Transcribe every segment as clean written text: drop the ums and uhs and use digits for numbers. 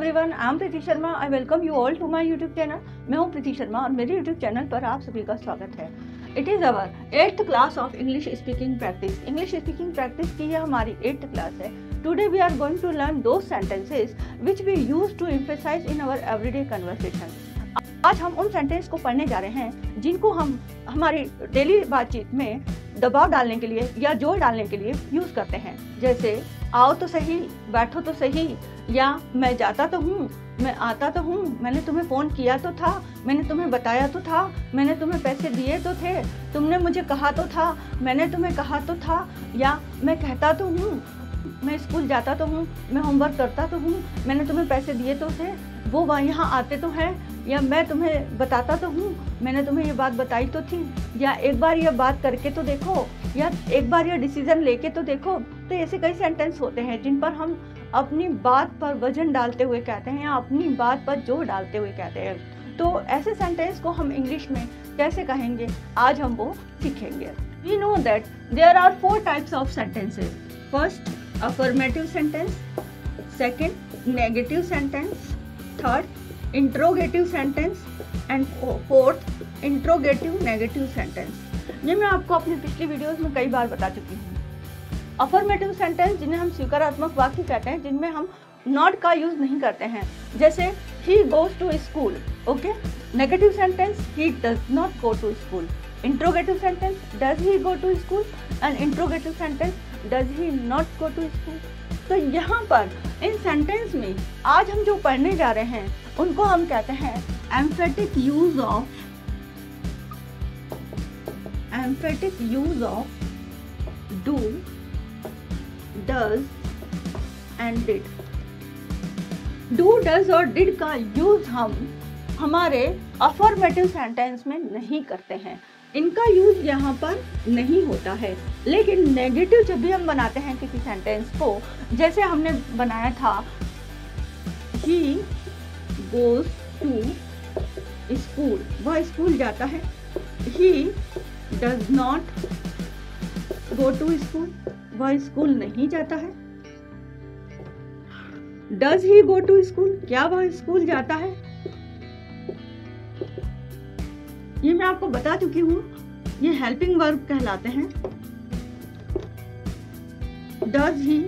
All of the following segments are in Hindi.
Everyone, I am Preeti Sharma. I welcome you all to my YouTube channel. मैं हूं प्रीति शर्मा और मेरे यूट्यूब चैनल पर आप सभी का स्वागत है। It is our 8th class of English speaking practice. English speaking practice की यह हमारी 8th क्लास है। Today we are going to learn those sentences which we use to emphasise in our everyday conversation. आज हम उन सेंटेंस को पढ़ने जा रहे हैं जिनको हम हमारी डेली बातचीत में दबाव डालने के लिए या जोर डालने के लिए यूज करते हैं। जैसे आओ तो सही, बैठो तो सही, या मैं जाता तो हूँ, मैं आता तो हूँ, मैंने तुम्हें फ़ोन किया तो था, मैंने तुम्हें बताया तो था, मैंने तुम्हें पैसे दिए तो थे, तुमने मुझे कहा तो था, मैंने तुम्हें कहा तो था, या मैं कहता तो हूँ, मैं स्कूल जाता तो हूँ, मैं होमवर्क करता तो हूँ, मैंने तुम्हें पैसे दिए तो थे, वो यहाँ आते तो हैं, या मैं तुम्हें बताता तो हूँ, मैंने तुम्हें ये बात बताई तो थी, या एक बार ये बात करके तो देखो, या एक बार ये डिसीजन लेके तो देखो। तो ऐसे कई सेंटेंस होते हैं जिन पर हम अपनी बात पर वजन डालते हुए कहते हैं या अपनी बात पर जोर डालते हुए कहते हैं। तो ऐसे सेंटेंस को हम इंग्लिश में कैसे कहेंगे, आज हम वो सीखेंगे। We know that there are 4 types of sentences. First, affirmative sentence, second, negative sentence, third, interrogative sentence and fourth, interrogative negative sentence. ये मैं आपको अपनी पिछली वीडियोस में कई बार बता चुकी हूँ। अफर्मेटिव सेंटेंस जिन्हें हम स्वीकारात्मक वाक्य कहते हैं, जिनमें हम नॉट का यूज नहीं करते हैं, जैसे he goes to school. Okay. Negative sentence, he does not go to school. Interrogative sentence, does he go to school, and interrogative sentence, does he not go to school. तो यहाँ पर इन सेंटेंस में आज हम जो पढ़ने जा रहे हैं उनको हम कहते हैं emphatic use of do, does and did. Do, does और डिड का यूज हम हमारे अफर्मेटिव सेंटेंस में नहीं करते हैं, इनका यूज यहाँ पर नहीं होता है। लेकिन नेगेटिव जब भी हम बनाते हैं किसी सेंटेंस को, जैसे हमने बनाया था ही गोज टू स्कूल, वह स्कूल जाता है। He does not go to school, वह स्कूल नहीं जाता है। Does he go to school, क्या वह स्कूल जाता है? ये मैं आपको बता चुकी हूँ, ये हेल्पिंग वर्ब कहलाते हैं। Does he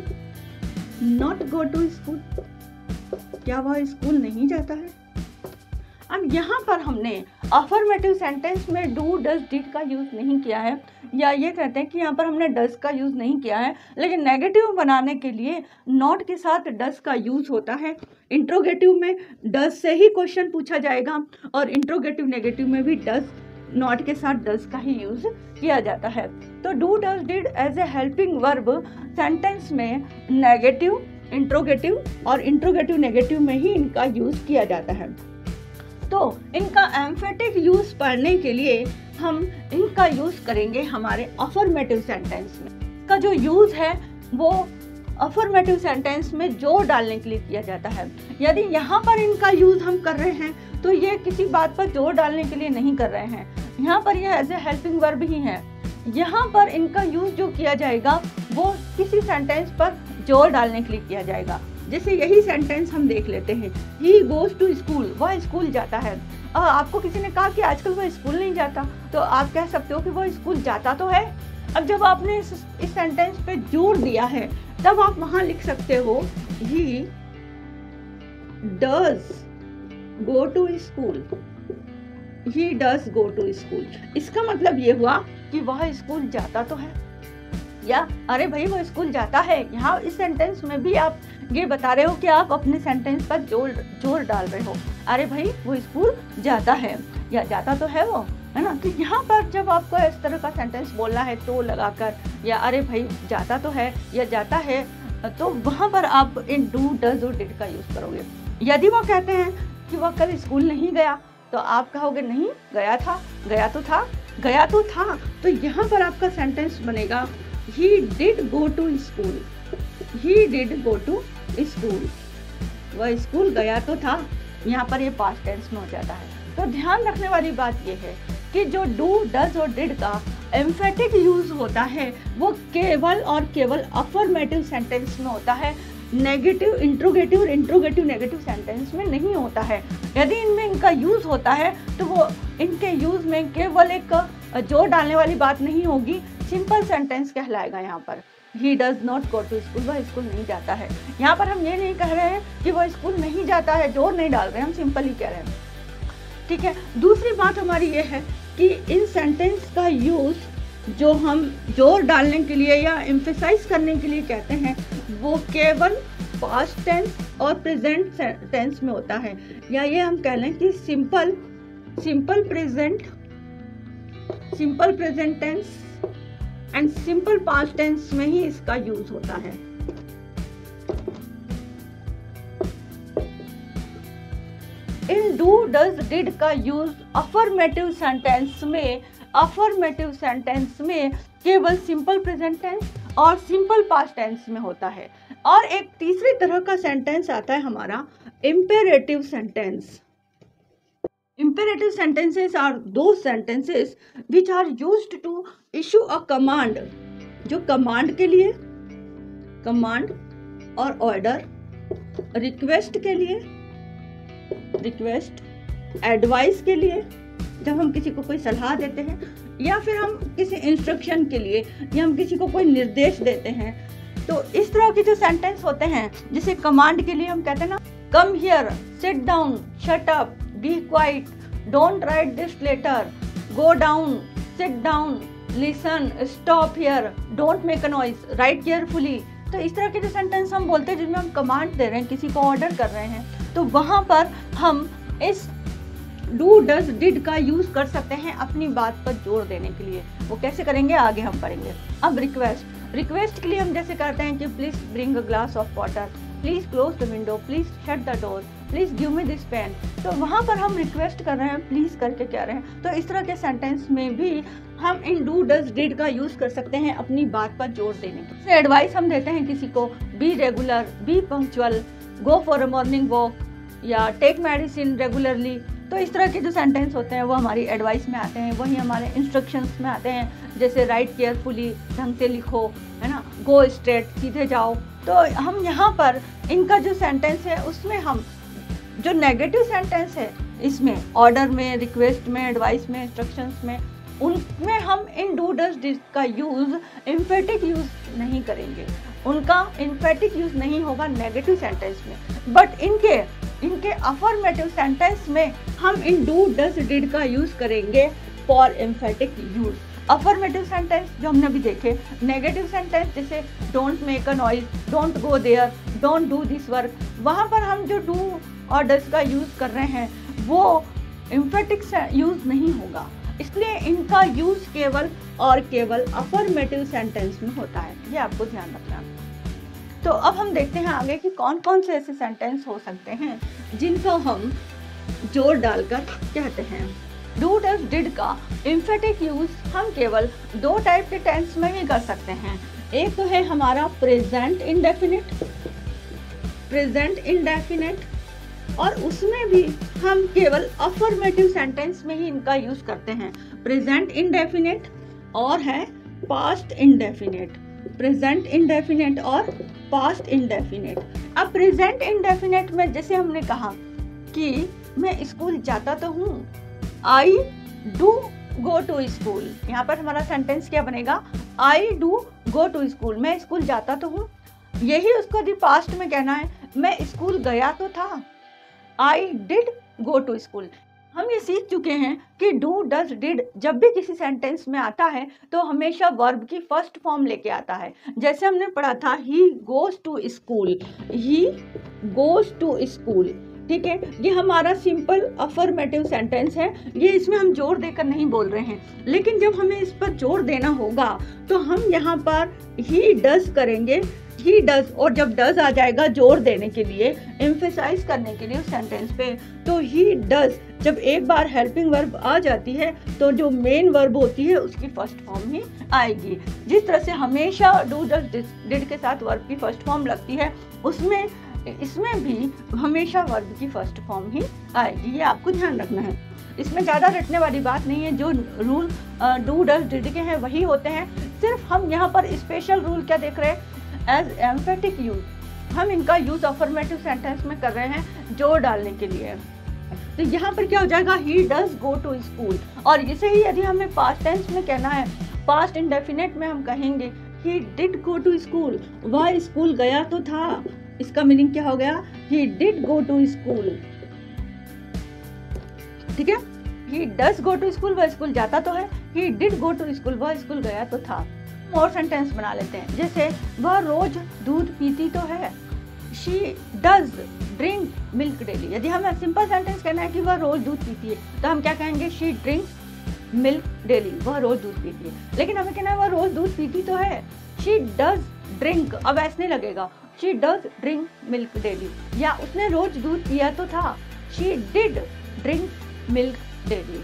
not go to school, क्या वह स्कूल नहीं जाता है? अब यहाँ पर हमने अफर्मेटिव सेंटेंस में डू, डज, डिड का यूज नहीं किया है, या ये कहते हैं कि यहाँ पर हमने डज का यूज नहीं किया है, लेकिन नेगेटिव बनाने के लिए नॉट के साथ डज का यूज होता है। इंट्रोगेटिव में डज से ही क्वेश्चन पूछा जाएगा और इंट्रोगेटिव नेगेटिव में भी डज, नॉट के साथ डज का ही यूज किया जाता है। तो do, does, did as a helping verb sentence में नेगेटिव, इंट्रोगेटिव और इंट्रोगेटिव नेगेटिव में ही इनका यूज किया जाता है। तो इनका एम्फेटिक यूज पढ़ने के लिए हम इनका यूज करेंगे हमारे अफर्मेटिव सेंटेंस में। इसका जो यूज है वो अफर्मेटिव सेंटेंस में जोर डालने के लिए किया जाता है। यदि यहाँ पर इनका यूज हम कर रहे हैं तो ये किसी बात पर जोर डालने के लिए नहीं कर रहे हैं, यहाँ पर यह एज ए हेल्पिंग वर्ब ही है। यहाँ पर इनका यूज जो किया जाएगा वो किसी सेंटेंस पर जोर डालने के लिए किया जाएगा। जैसे यही सेंटेंस हम देख लेते हैं, ही गोज टू स्कूल, वह स्कूल जाता है। आपको किसी ने कहा कि आजकल वह स्कूल नहीं जाता, तो आप कह सकते हो कि वह स्कूल जाता तो है। अब जब आपने इस सेंटेंस पे जोर दिया है तब आप वहां लिख सकते हो he does go to school, he does go to school. इसका मतलब ये हुआ कि वह स्कूल जाता तो है, या अरे भाई वो स्कूल जाता है। यहाँ इस सेंटेंस में भी आप ये बता रहे हो कि आप अपने सेंटेंस पर जोर डाल रहे हो, अरे भाई वो स्कूल जाता है या जाता तो है वो, है ना। तो यहाँ पर जब आपको इस तरह का सेंटेंस बोलना है तो लगाकर, या अरे भाई जाता तो है या जाता है, तो वहाँ पर आप इन डू, डज और डिड का यूज करोगे। यदि वो कहते हैं कि वह कल स्कूल नहीं गया तो आप कहोगे नहीं गया था, गया तो था, गया तो था। तो यहाँ पर आपका सेंटेंस बनेगा he did go to school, he did go to school, वह स्कूल गया तो था। यहाँ पर ये पास्ट टेंस में हो जाता है। तो ध्यान रखने वाली बात ये है कि जो डू, डज और डिड का एम्फेटिक यूज होता है वो केवल और केवल अफर्मेटिव सेंटेंस में होता है, नेगेटिव इंट्रोगेटिव और इंट्रोगेटिव नेगेटिव सेंटेंस में नहीं होता है। यदि इनमें इनका यूज होता है तो वो इनके यूज में केवल एक जोर डालने वाली बात नहीं होगी, सिंपल सेंटेंस कहलाएगा। यहाँ पर he does not go to school, वह स्कूल नहीं जाता है। यहाँ पर हम ये नहीं कह रहे हैं कि वह स्कूल नहीं जाता है, जोर नहीं डाल रहे हैं, हम सिंपल ही कह रहे हैं, ठीक है। दूसरी बात हमारी ये है कि इन सेंटेंस का यूज जो हम जोर डालने के लिए या एम्फेसाइज करने के लिए कहते हैं वो केवल पास्ट टेंस और प्रेजेंट टेंस में होता है, या ये हम कह लें कि simple present tense and simple past tense में ही इसका यूज होता है। इन डू डज डिड का यूज अफर्मेटिव सेंटेंस में केवल सिंपल प्रेजेंट टेंस और सिंपल पास्ट टेंस में होता है। और एक तीसरी तरह का सेंटेंस आता है हमारा imperative sentence. Imperative sentences are those sentences which are used to issue a command, जो कमांड के लिए, कमांड और ऑर्डर, रिक्वेस्ट के लिए, रिक्वेस्ट, एडवाइस के लिए, जब हम किसी को कोई सलाह देते हैं, या फिर हम किसी इंस्ट्रक्शन के लिए, या हम किसी को कोई निर्देश देते हैं। तो इस तरह के जो सेंटेंस होते हैं, जिसे कमांड के लिए हम कहते हैं ना, come here, sit down, shut up, be quiet, don't write this letter, go down, sit down, listen, stop here, don't make a noise, write carefully. तो इस तरह के जो सेंटेंस हम बोलते हैं जिसमें हम कमांड दे रहे हैं, किसी को ऑर्डर कर रहे हैं, तो वहां पर हम इस डू डज डिड का यूज कर सकते हैं अपनी बात पर जोर देने के लिए। वो कैसे करेंगे आगे हम पढ़ेंगे। अब रिक्वेस्ट के लिए हम जैसे कहते हैं कि please bring a glass of water, please close the window, please shut the door, please give me this pen. तो वहां पर हम रिक्वेस्ट कर रहे हैं, प्लीज करके कह रहे हैं। तो इस तरह के सेंटेंस में भी हम इन डू डज डिड का यूज कर सकते हैं अपनी बात पर जोर देने के लिए। एडवाइस हम देते हैं किसी को, be regular, B punctual, go for a morning walk, या टेक मेडिसिन रेगुलरली। तो इस तरह के जो सेंटेंस होते हैं वो हमारी एडवाइस में आते हैं, वही हमारे इंस्ट्रक्शंस में आते हैं, जैसे राइट केयरफुली, ढंग से लिखो, है ना, गो स्ट्रेट, सीधे जाओ। तो हम यहाँ पर इनका जो सेंटेंस है उसमें हम जो नेगेटिव सेंटेंस है इसमें ऑर्डर में, रिक्वेस्ट में, एडवाइस में, इंस्ट्रक्शंस में, उनमें हम इन डू डज डिड का यूज एम्फेटिक यूज नहीं करेंगे, उनका एम्फेटिक यूज नहीं होगा नेगेटिव सेंटेंस में। बट इनके अफर्मेटिव सेंटेंस में हम इन डू डज डिड का यूज करेंगे for emphatic use. Affirmative sentence जो हमने अभी देखे, नेगेटिव सेंटेंस जैसे don't make a noise, don't go there, don't do this work, वहाँ पर हम जो डू और डज का यूज कर रहे हैं वो एम्फेटिक यूज नहीं होगा, इसलिए इनका यूज केवल और केवल अफर्मेटिव सेंटेंस में होता है। ये आपको ध्यान रखना। तो अब हम देखते हैं आगे कि कौन कौन से ऐसे सेंटेंस हो सकते हैं जिनको हम जोर डालकर कहते हैं। डू डज डिड का एम्फेटिक यूज हम केवल दो टाइप के टेंस में ही कर सकते हैं। एक तो है हमारा प्रेजेंट इंडेफिनिट, और उसमें भी हम केवल अफर्मेटिव सेंटेंस में ही इनका यूज करते हैं। प्रेजेंट इंडेफिनिट और है पास्ट इंडेफिनिट, प्रेजेंट इंडेफिनिट और पास्ट इंडेफिनिट। अब प्रेजेंट इंडेफिनिट में जैसे हमने कहा कि मैं स्कूल जाता तो हूँ, I do go to school. यहाँ पर हमारा सेंटेंस क्या बनेगा, I do go to school, मैं स्कूल जाता तो हूँ। यही उसको दी पास्ट में कहना है, मैं स्कूल गया तो था, I did go to school. हम ये सीख चुके हैं कि डू डज डिड जब भी किसी सेंटेंस में आता है तो हमेशा वर्ब की फर्स्ट फॉर्म लेके आता है। जैसे हमने पढ़ा था he goes to school, he goes to school, ठीक है। ये हमारा सिंपल अफर्मेटिव सेंटेंस है, ये इसमें हम जोर देकर नहीं बोल रहे हैं, लेकिन जब हमें इस पर जोर देना होगा तो हम यहाँ पर ही डज करेंगे, ही डज, और जब डज आ जाएगा जोर देने के लिए, एम्फेसाइज करने के लिए उस सेंटेंस पे, तो ही डज जब एक बार हेल्पिंग वर्ब आ जाती है तो जो मेन वर्ब होती है उसकी फर्स्ट फॉर्म ही आएगी। जिस तरह से हमेशा डू डज डिड के साथ वर्ब की फर्स्ट फॉर्म लगती है, उसमें इसमें भी हमेशा वर्ब की फर्स्ट फॉर्म ही आएगी। ये आपको ध्यान रखना है। इसमें ज़्यादा रटने वाली बात नहीं है, जो रूल डू डज डिड के हैं वही होते हैं। सिर्फ हम यहाँ पर स्पेशल रूल क्या देख रहे हैं, एज एम्फेटिक यूज, हम इनका यूज अफर्मेटिव सेंटेंस में कर रहे हैं जोर डालने के लिए। तो यहाँ पर क्या हो जाएगा, he does go to school. और इसे ही यदि हमें पास्ट टेंस में कहना है, पास्ट इंडेफिनिट में हम कहेंगे he did go to school, वह स्कूल गया तो था। इसका मीनिंग क्या हो गया, he did go to school. ठीक है, he does go to school, वह स्कूल जाता तो है। He did go to school, वह स्कूल गया तो था। और सेंटेंस बना लेते हैं, जैसे वह रोज दूध पीती तो है। She does drink milk daily. यदि हमें सिंपल सेंटेंस कहना है कि वह रोज दूध पीती है, तो हम क्या कहेंगे, शी ड्रिंक्स मिल्क डेली, वह रोज दूध पीती है। लेकिन हमें कहना है वह रोज दूध पीती तो है, शी डज ड्रिंक, अब ऐसे नहीं लगेगा, she does drink milk daily. या उसने रोज दूध पिया तो था, she did drink milk daily.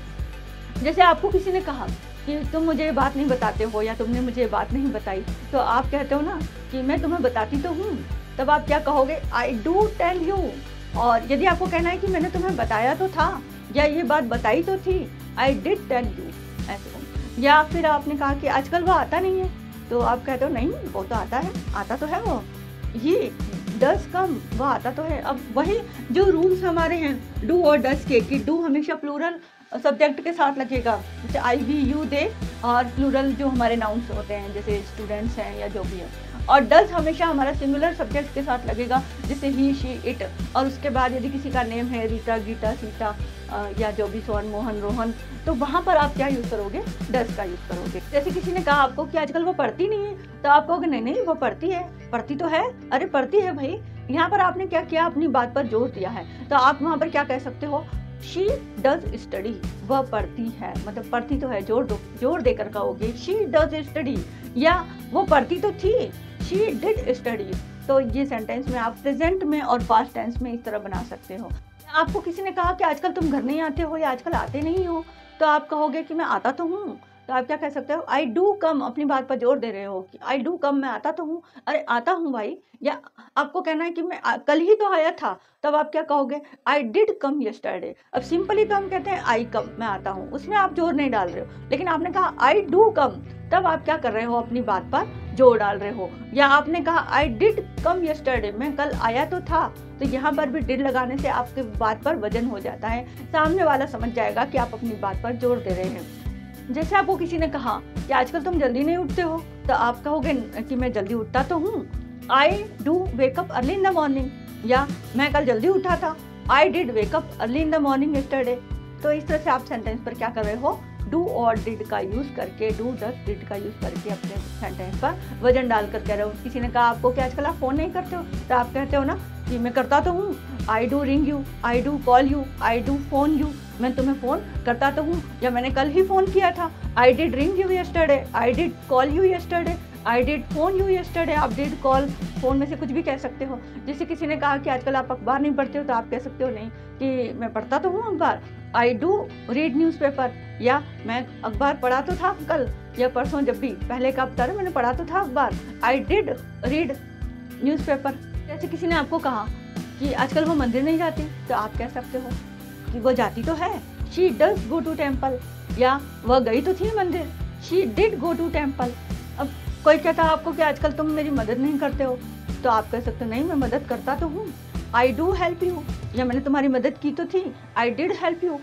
जैसे आपको किसी ने कहा कि तुम मुझे ये बात नहीं बताते हो या तुमने मुझे ये बात नहीं बताई, तो आप कहते हो ना कि मैं तुम्हें बताती तो हूँ, तब आप क्या कहोगे, आई डू टेल यू। और यदि आपको कहना है कि मैंने तुम्हें बताया तो था या ये बात बताई तो थी, आई डिड टेल यू, ऐसे। या फिर आपने कहा कि आजकल वो आता नहीं है, तो आप कहते हो नहीं वो तो आता है, आता तो है वो, ये डज कम, वो आता तो है। अब वही जो रूल्स हमारे हैं डू और डज के, कि डू हमेशा प्लूरल सब्जेक्ट के साथ लगेगा, जैसे आई वी यू दे, और प्लूरल जो हमारे नाउन्स होते हैं जैसे स्टूडेंट्स हैं या जो भी है। और डज हमेशा हमारा सिंगुलर सब्जेक्ट के साथ लगेगा, जैसे ही शी इट। और उसके बाद यदि किसी का नेम है रीता, गीता, सीता या जो भी, सोहन, मोहन, रोहन, तो वहाँ पर आप क्या यूज़ करोगे, डज का यूज़ करोगे। जैसे किसी ने कहा आपको कि आजकल वो पढ़ती नहीं है, तो आप कहोगे नहीं नहीं वो पढ़ती है, पढ़ती तो है, अरे पढ़ती है भाई। यहाँ पर आपने क्या किया, अपनी बात पर जोर दिया है, तो आप वहाँ पर क्या कह सकते हो, शी डज स्टडी, वह पढ़ती है, मतलब पढ़ती तो है, जोर देकर कहोगे शी डज स्टडी। या वो पढ़ती तो थी, शी डिड स्टडी। तो ये सेंटेंस में आप प्रेजेंट में और पास्ट टेंस में इस तरह बना सकते हो। आपको किसी ने कहा कि आजकल तुम घर नहीं आते हो या आजकल आते नहीं हो, तो आप कहोगे कि मैं आता तो हूँ, तो आप क्या कह सकते हो, आई डू कम, अपनी बात पर जोर दे रहे हो कि आई डू कम, मैं आता तो हूँ, अरे आता हूँ भाई। या आपको कहना है कि मैं कल ही तो आया था, तब आप क्या कहोगे, आई डिड कम यस्टरडे। अब सिंपली तो हम कहते हैं आई कम, मैं आता हूँ, उसमें आप जोर नहीं डाल रहे हो। लेकिन आपने कहा आई डू कम, तब आप क्या कर रहे हो, अपनी बात पर जोर डाल रहे हो। या आपने कहा आई डिड कम यस्टरडे, मैं कल आया तो था, तो यहाँ पर भी डिड लगाने से आपके बात पर वजन हो जाता है, सामने वाला समझ जाएगा कि आप अपनी बात पर जोर दे रहे हैं। जैसे आपको किसी ने कहा कि आजकल तुम जल्दी नहीं उठते हो, तो आप कहोगे कि मैं जल्दी उठता तो हूँ, I do wake up early in the morning. या मैं कल जल्दी उठा था, I did wake up early in the morning yesterday. तो इस तरह से आप सेंटेंस पर क्या कर रहे हो, डू और डिड का यूज करके, डू डज डिड का यूज करके अपने सेंटेंस पर वजन डालकर कह रहे हो। किसी ने कहा आपको कि आजकल आप फोन नहीं करते हो, तो आप कहते हो ना कि मैं करता तो हूँ, I do ring you, I do call you, I do phone you, मैं तुम्हें फ़ोन करता तो हूँ, या मैंने कल ही फ़ोन किया था, I did ring you yesterday, I did call you yesterday, I did phone you yesterday. आप डिड कॉल फोन में से कुछ भी कह सकते हो। जैसे किसी ने कहा कि आजकल आप अखबार नहीं पढ़ते हो, तो आप कह सकते हो नहीं कि मैं पढ़ता तो हूँ अखबार, आई डू रीड न्यूज़पेपर, या मैं अखबार पढ़ा तो था कल या परसों, जब भी पहले का हफ्ता मैंने पढ़ा तो था अखबार, आई डिड रीड न्यूज़पेपर। जैसे किसी ने आपको कहा कि आजकल वो मंदिर नहीं जाती, तो आप कह सकते हो कि वो जाती तो है, she does go to temple, या वह गई तो थी मंदिर, she did go to temple. अब कोई कहता है आपको कि आजकल तुम मेरी मदद नहीं करते हो, तो आप कह सकते हो नहीं मैं मदद करता तो हूँ, आई डू हेल्प यू, या मैंने तुम्हारी मदद की तो थी, आई डिड हेल्प यू।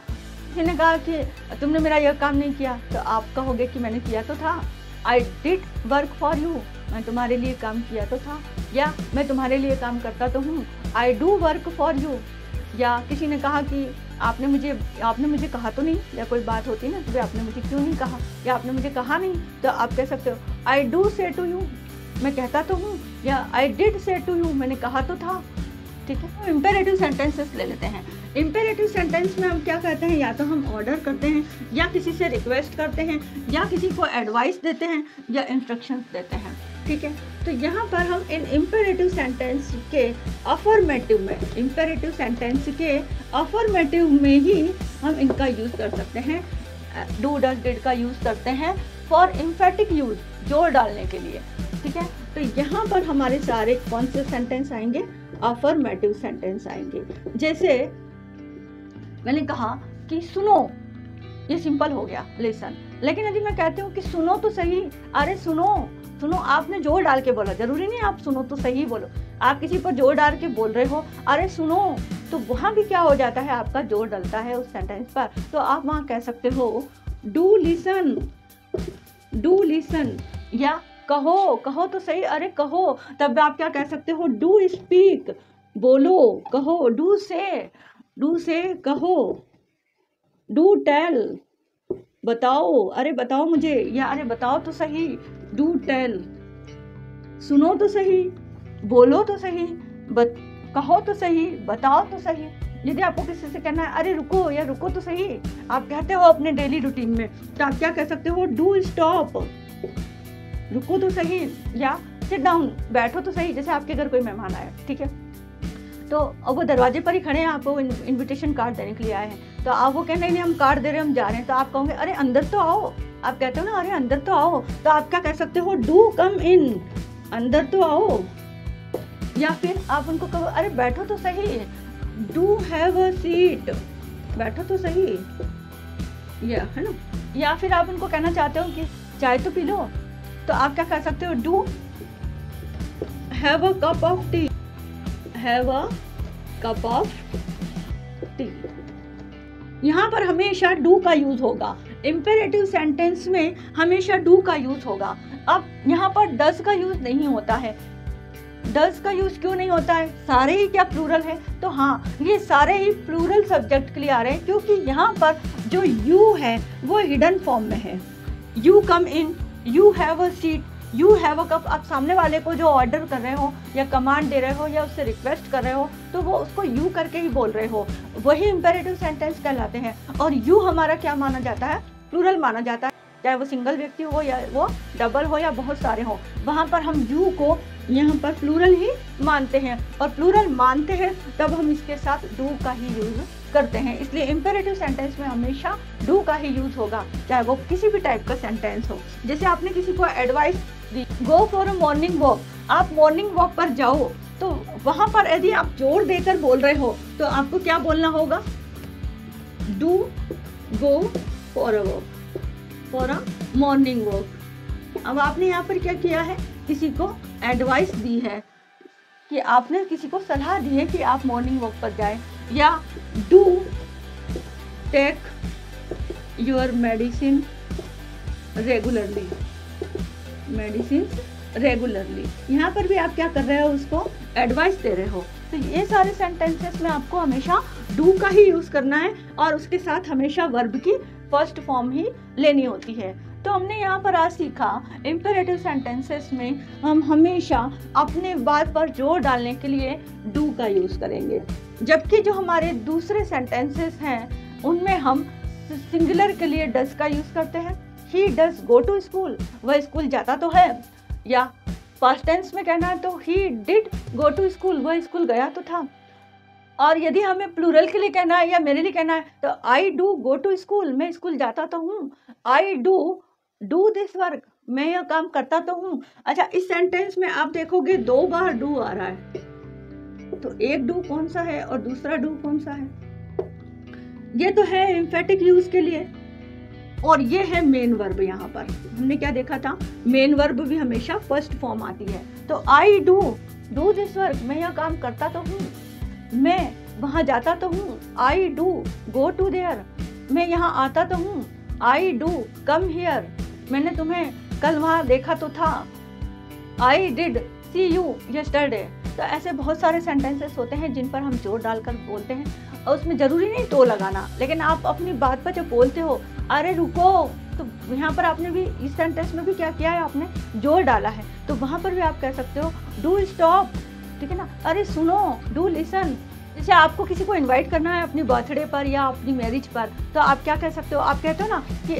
किसी ने कहा कि तुमने मेरा यह काम नहीं किया, तो आप कहोगे कि मैंने किया तो था, I did work for you, मैं तुम्हारे लिए काम किया तो था, या मैं तुम्हारे लिए काम करता तो हूँ, I do work for you. या किसी ने कहा कि आपने मुझे कहा तो नहीं, या कोई बात होती है ना तो आपने मुझे क्यों नहीं कहा, या आपने मुझे कहा नहीं, तो आप कह सकते हो आई डू से टू यू, मैं कहता तो हूँ, या आई डिड से टू यू, मैंने कहा तो था। ठीक है, तो इम्पेरेटिव सेंटेंसेस ले लेते हैं। इम्पेरेटिव सेंटेंस में हम क्या कहते हैं, या तो हम ऑर्डर करते हैं, या किसी से रिक्वेस्ट करते हैं, या किसी को एडवाइस देते हैं, या इंस्ट्रक्शंस देते हैं। ठीक है, तो यहाँ पर हम इन इम्पेरेटिव सेंटेंस के अफर्मेटिव में, इम्पेरेटिव सेंटेंस के अफर्मेटिव में ही हम इनका यूज़ कर सकते हैं, डू डज डिड का यूज़ करते हैं फॉर एम्फेटिक यूज, जोर डालने के लिए। ठीक है, तो यहाँ पर हमारे सारे कौन से सेंटेंस आएंगे, अफर्मेटिव सेंटेंस आएंगे। जैसे मैंने कहा कि सुनो, ये सिंपल हो गया लिसन, लेकिन यदि मैं कहती हूँ कि सुनो तो सही, अरे सुनो, सुनो आपने जोर डाल के बोला, जरूरी नहीं आप सुनो तो सही बोलो, आप किसी पर जोर डाल के बोल रहे हो अरे सुनो, तो वहाँ भी क्या हो जाता है, आपका जोर डलता है उस सेंटेंस पर। तो आप वहाँ कह सकते हो डू लिसन, डू लिसन, या कहो, कहो तो सही, अरे कहो, तब आप क्या कह सकते हो, डू स्पीक, बोलो, कहो, डू से कहो, डू टेल, बताओ, अरे बताओ मुझे, या अरे बताओ तो सही, डू टेल, सुनो तो सही, बोलो तो सही, कहो तो सही, बताओ तो सही। यदि आपको किसी से कहना है अरे रुको या रुको तो सही, आप कहते हो अपने डेली रूटीन में, तो आप क्या कह सकते हो, डू स्टॉप, रुको तो सही, या सिट डाउन, बैठो तो सही। जैसे आपके घर कोई मेहमान आया, ठीक है, तो अब वो दरवाजे पर ही खड़े हैं, आपको इनविटेशन कार्ड देने के लिए आए हैं, तो आप वो कह नहीं हम कार्ड दे रहे हैं, हम जा रहे हैं, तो आप कहोगे अरे अंदर तो आओ, आप कहते हो ना अरे अंदर तो आओ, तो आप क्या कह सकते हो, डू कम इन, अंदर तो आओ। या फिर आप उनको कहो अरे बैठो तो सही, डू हैव अ सीट, बैठो तो सही, या है ना। या फिर आप उनको कहना चाहते हो कि चाय तो पी लो, तो आप क्या कह सकते हो, do have a cup of T, have a cup of T. यहाँ पर हमेशा डू का यूज होगा, इम्पेरेटिव सेंटेंस में हमेशा डू का यूज होगा। अब यहाँ पर डज का यूज नहीं होता है। डज का यूज क्यों नहीं होता है, सारे ही क्या प्लूरल है, तो हाँ ये सारे ही प्लूरल सब्जेक्ट के लिए आ रहे हैं, क्योंकि यहाँ पर जो यू है वो हिडन फॉर्म में है। You come in, you have a seat, you have a cup. आप सामने वाले को जो ऑर्डर कर रहे हो या कमांड दे रहे हो या उससे रिक्वेस्ट कर रहे हो, तो वो उसको यू करके ही बोल रहे हो, वही इम्पेरेटिव सेंटेंस कहलाते हैं। और यू हमारा क्या माना जाता है, प्लूरल माना जाता है, चाहे वो सिंगल व्यक्ति हो या वो डबल हो या बहुत सारे हो, वहाँ पर हम यू को यहाँ पर प्लूरल ही मानते हैं, और प्लूरल मानते हैं तब हम इसके साथ डू का ही यूज करते हैं। इसलिए इम्पेरेटिव सेंटेंस में हमेशा डू का ही यूज होगा, चाहे वो किसी भी टाइप का सेंटेंस हो। जैसे आपने किसी को advice the, go for a morning walk, आप मॉर्निंग वॉक पर जाओ, तो वहाँ पर यदि आप जोर देकर बोल रहे हो तो आपको क्या बोलना होगा, do go for a walk, for a morning walk. अब आपने यहाँ पर क्या किया है, किसी को एडवाइस दी है, कि आपने किसी को सलाह दी है कि आप मॉर्निंग वॉक पर जाएं, या do take your medicine regularly, medicine regularly. यहाँ पर भी आप क्या कर रहे हो, उसको एडवाइस दे रहे हो। तो ये सारे सेंटेंसेस में आपको हमेशा डू का ही यूज करना है, और उसके साथ हमेशा वर्ब की फर्स्ट फॉर्म ही लेनी होती है। तो हमने यहाँ पर आज सीखा इम्पेरेटिव सेंटेंसेस में हम हमेशा अपने बात पर जोर डालने के लिए डू का यूज करेंगे, जबकि जो हमारे दूसरे सेंटेंसेस हैं उनमें हम सिंगुलर के लिए डज का यूज करते हैं। He does go to school, वह स्कूल जाता तो है, या पास्ट टेंस में कहना है तो he did go to school, वह स्कूल गया तो था। और यदि हमें प्लूरल के लिए कहना है या मेरे लिए कहना है तो I do go to school, मैं स्कूल जाता तो हूँ। आई डू दिस वर्क, मैं यह काम करता तो हूँ। अच्छा, इस सेंटेंस में आप देखोगे 2 बार डू आ रहा है, तो एक डू कौन सा है और दूसरा डू कौन सा है, ये तो है एम्फेटिक यूज के लिए, और ये है मेन वर्ब। यहाँ पर हमने क्या देखा था, मेन वर्ब भी हमेशा फर्स्ट फॉर्म आती है। तो आई डू दिस वर्क, मैं यह काम करता तो हूँ, मैं वहाँ जाता तो हूँ। आई डू गो टू देयर, मैं यहाँ आता तो हूँ। आई डू कम हियर, मैंने तुम्हें कल वहाँ देखा तो था। I did see you yesterday. तो ऐसे बहुत सारे सेंटेंसेस होते हैं जिन पर हम जोर डालकर बोलते हैं, और उसमें ज़रूरी नहीं तो लगाना, लेकिन आप अपनी बात पर जब बोलते हो अरे रुको, तो यहाँ पर आपने भी इस सेंटेंस में भी क्या किया है, आपने जोर डाला है, तो वहाँ पर भी आप कह सकते हो डू स्टॉप, ठीक है ना, अरे सुनो, डू लिसन। जैसे आपको किसी को इनवाइट करना है अपनी बर्थडे पर या अपनी मैरिज पर, तो आप क्या कह सकते हो, आप कहते हो ना कि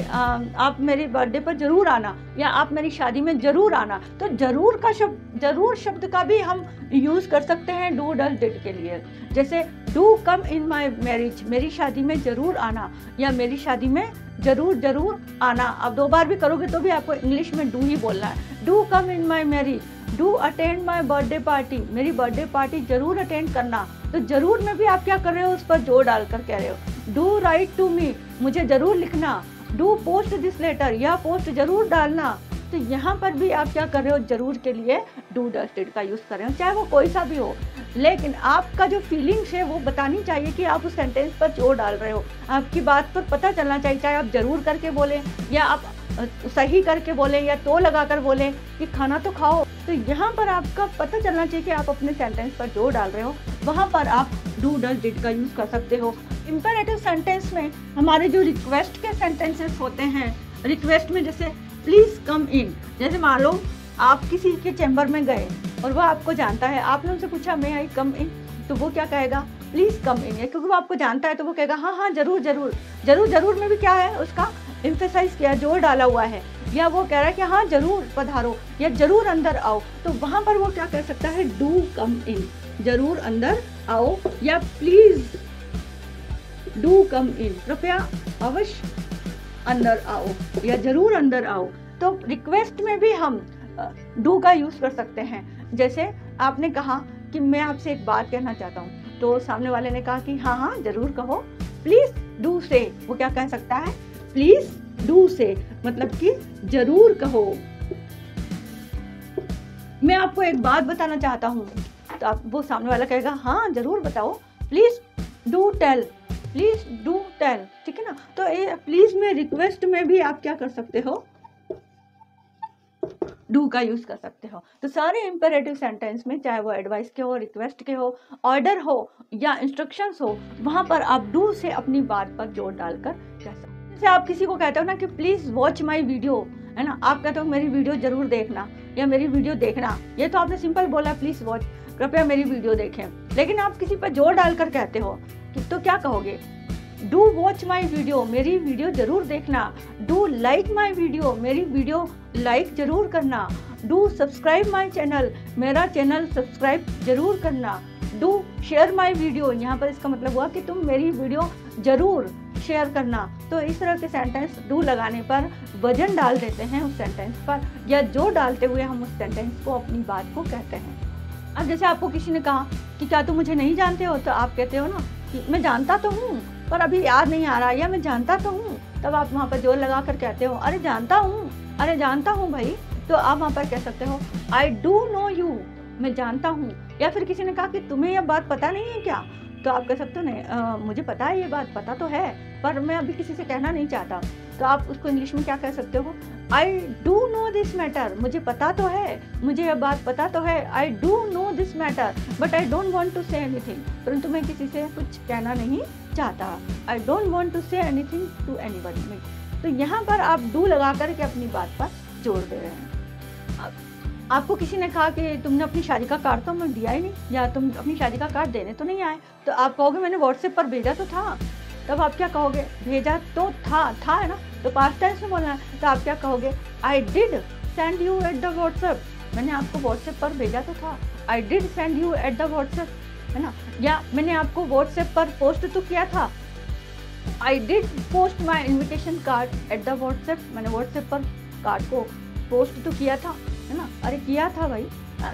आप मेरी बर्थडे पर जरूर आना, या आप मेरी शादी में जरूर आना। तो जरूर शब्द का भी हम यूज कर सकते हैं डू डज डिड के लिए। जैसे do come in my marriage, मेरी शादी में जरूर आना, या मेरी शादी में जरूर आना। आप 2 बार भी करोगे तो भी आपको इंग्लिश में डू ही बोलना है। Do come in my marriage, do attend my birthday party, मेरी बर्थडे पार्टी जरूर अटेंड करना। तो जरूर में भी आप क्या कर रहे हो, उस पर जोर डालकर कह रहे हो। डू राइट टू मी, मुझे जरूर लिखना। डू पोस्ट दिस लेटर, यह पोस्ट जरूर डालना। तो यहाँ पर भी आप क्या कर रहे हो, जरूर के लिए डू डज डिड का यूज़ कर रहे हो, चाहे वो कोई सा भी हो, लेकिन आपका जो फीलिंग्स है वो बतानी चाहिए कि आप उस सेंटेंस पर जोर डाल रहे हो। आपकी बात पर पता चलना चाहिए, चाहे आप जरूर करके बोलें या आप सही करके बोलें या तो लगा कर बोलें कि खाना तो खाओ। तो यहाँ पर आपका पता चलना चाहिए कि आप अपने सेंटेंस पर जोर डाल रहे हो, वहाँ पर आप डू डज डिड का यूज़ कर सकते हो। इम्पेरेटिव सेंटेंस में हमारे जो रिक्वेस्ट के सेंटेंसेस होते हैं, रिक्वेस्ट में जैसे प्लीज़ कम इन, जैसे मान लो आप किसी के चैम्बर में गए और वो आपको जानता है, आपने उनसे पूछा मे आई कम इन, तो वो क्या कहेगा, प्लीज़ कम इन, क्योंकि वो आपको जानता है तो वो कहेगा हाँ हाँ जरूर जरूर। जरूर जरूर में भी क्या है, उसका एम्फेसाइज किया, जोर डाला हुआ है, या वो कह रहा है कि हाँ जरूर पधारो या जरूर अंदर आओ, तो वहाँ पर वो क्या कह सकता है, डू कम इन, जरूर अंदर आओ, या प्लीज डू कम इन, कृपया अवश्य अंदर आओ या जरूर अंदर आओ। तो रिक्वेस्ट में भी हम डू का यूज कर सकते हैं। जैसे आपने कहा कि मैं आपसे एक बात कहना चाहता हूँ, तो सामने वाले ने कहा कि हाँ हाँ जरूर कहो, प्लीज डू से, वो क्या कह सकता है, प्लीज डू से, मतलब कि जरूर कहो। मैं आपको एक बात बताना चाहता हूँ, तो आप वो सामने वाला कहेगा हाँ जरूर बताओ, please do tell, please do tell, ठीक है ना। तो ये प्लीज में, रिक्वेस्ट में भी आप क्या कर सकते हो, डू का यूज कर सकते हो। तो सारे इंपेरेटिव सेंटेंस में, चाहे वो एडवाइस के हो, रिक्वेस्ट के हो, ऑर्डर हो या इंस्ट्रक्शंस हो, वहां पर आप डू से अपनी बात पर जोर डालकर कह सकते हो। जैसे आप किसी को कहते हो ना कि प्लीज वॉच माई वीडियो, है ना, आप कहते हो मेरी वीडियो जरूर देखना या मेरी वीडियो देखना, ये तो आपने सिंपल बोला प्लीज वॉच, कृपया मेरी वीडियो देखें। लेकिन आप किसी पर जोर डालकर कहते हो तो क्या कहोगे, डू वॉच माई वीडियो, मेरी वीडियो जरूर देखना, डू लाइक माई वीडियो, मेरी वीडियो लाइक जरूर करना, डू सब्सक्राइब माई चैनल, मेरा चैनल सब्सक्राइब जरूर करना, डू शेयर माई वीडियो, यहाँ पर इसका मतलब हुआ कि तुम मेरी वीडियो जरूर शेयर करना। तो इस तरह के सेंटेंस डू लगाने पर वजन डाल देते हैं उस सेंटेंस पर, या जोर डालते हुए हम उस सेंटेंस को, अपनी बात को कहते हैं। अब जैसे आपको किसी ने कहा कि क्या तुम मुझे नहीं जानते हो, तो आप कहते हो ना कि मैं जानता तो हूँ पर अभी याद नहीं आ रहा, या मैं जानता तो हूँ, तब आप वहाँ पर जोर लगा कर कहते हो अरे जानता हूँ, अरे जानता हूँ भाई। तो आप वहाँ पर कह सकते हो आई डू नो यू, मैं जानता हूँ। या फिर किसी ने कहा कि तुम्हें यह बात पता नहीं है क्या, तो आप कह सकते हो नहीं मुझे पता है, ये बात पता तो है पर मैं अभी किसी से कहना नहीं चाहता। तो आप उसको इंग्लिश में क्या कह सकते हो, I do know this matter, मुझे पता तो है, मुझे यह बात पता तो है, I do know this matter but I don't want to say anything, परंतु मैं किसी से कुछ कहना नहीं चाहता, I don't want to say anything to anybody. तो यहाँ पर आप डू लगा करके अपनी बात पर जोर दे रहे हैं। आपको किसी ने कहा कि तुमने अपनी शादी का कार्ड तो हमें दिया ही नहीं, या तुम अपनी शादी का कार्ड देने तो नहीं आए, तो आप कहोगे मैंने व्हाट्सएप पर भेजा तो था। तब आप क्या कहोगे, भेजा तो था है ना, तो पास्ट टेंस में बोलना है, तो आप क्या कहोगे, I did send you at the WhatsApp, मैंने आपको व्हाट्सएप पर भेजा तो था, I did send you at the WhatsApp, है ना। या मैंने आपको व्हाट्सएप पर पोस्ट तो किया था, I did post my invitation card at the WhatsApp, मैंने व्हाट्सएप पर कार्ड को पोस्ट तो किया था, है ना, अरे किया था भाई।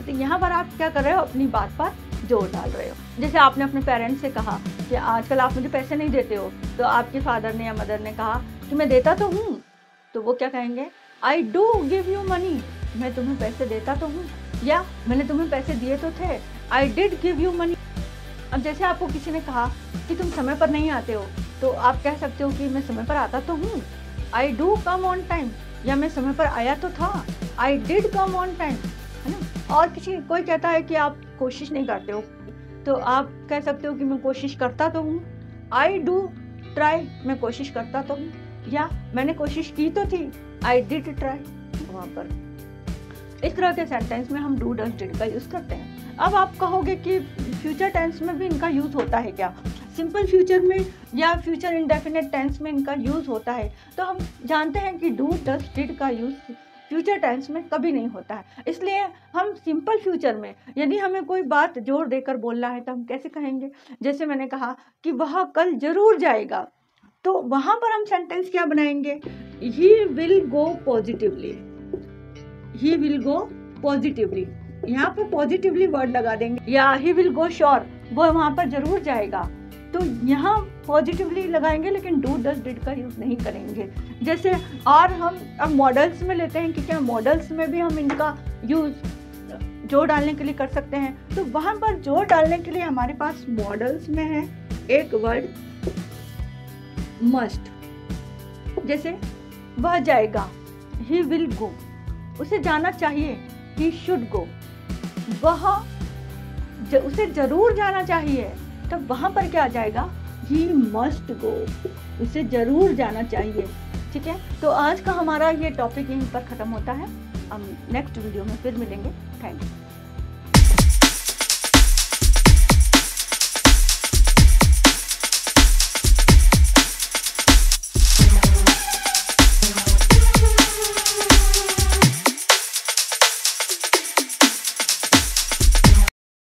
तो यहाँ पर आप क्या कर रहे हो, अपनी बात पर जोर डाल रहे हो। जैसे आपने अपने पेरेंट्स से कहा कि आजकल आप मुझे पैसे नहीं देते हो, तो आपके फादर ने या मदर ने कहा कि मैं देता तो हूँ, तो वो क्या कहेंगे, I do give you money, मैं तुम्हें पैसे देता तो हूँ, या मैंने तुम्हें पैसे दिए तो थे, I did give you money. अब जैसे आपको किसी ने कहा कि तुम समय पर नहीं आते हो, तो आप कह सकते हो कि मैं समय पर आता तो हूँ, I do come on time, या मैं समय पर आया तो था, I did come on time, है ना। और कोई कहता है कि आप कोशिश नहीं करते हो, तो आप कह सकते हो कि मैं कोशिश करता तो हूँ, आई डू ट्राई, मैं कोशिश करता तो हूँ, या मैंने कोशिश की तो थी, आई डिड ट्राई। वहाँ पर इस तरह के सेंटेंस में हम डू डज डिड का यूज करते हैं। अब आप कहोगे कि फ्यूचर टेंस में भी इनका यूज होता है क्या, सिंपल फ्यूचर में या फ्यूचर इंडेफिनिट टेंस में इनका यूज होता है। तो हम जानते हैं कि डू डज डिड का यूज फ्यूचर टेंस में कभी नहीं होता है, इसलिए हम सिंपल फ्यूचर में यदि हमें कोई बात जोर देकर बोलना है तो हम कैसे कहेंगे। जैसे मैंने कहा कि वह कल जरूर जाएगा, तो वहां पर हम सेंटेंस क्या बनाएंगे, he will go positively, he will go positively, यहाँ पर पॉजिटिवली वर्ड लगा देंगे, या ही विल गो श्योर, वो वहां पर जरूर जाएगा। तो यहाँ पॉजिटिवली लगाएंगे लेकिन डू डज डिड का यूज़ नहीं करेंगे। जैसे और हम अब मॉडल्स में लेते हैं कि क्या मॉडल्स में भी हम इनका यूज़ जोड़ डालने के लिए कर सकते हैं। तो वहाँ पर जोड़ डालने के लिए हमारे पास मॉडल्स में है एक वर्ड मस्ट। जैसे वह जाएगा, ही विल गो, उसे जाना चाहिए, ही शुड गो। वह उसे जरूर जाना चाहिए, तब वहाँ पर क्या आ जाएगा, ही मस्ट गो, उसे जरूर जाना चाहिए। ठीक है, तो आज का हमारा ये टॉपिक यहीं पर ख़त्म होता है। हम नेक्स्ट वीडियो में फिर मिलेंगे। Thank you.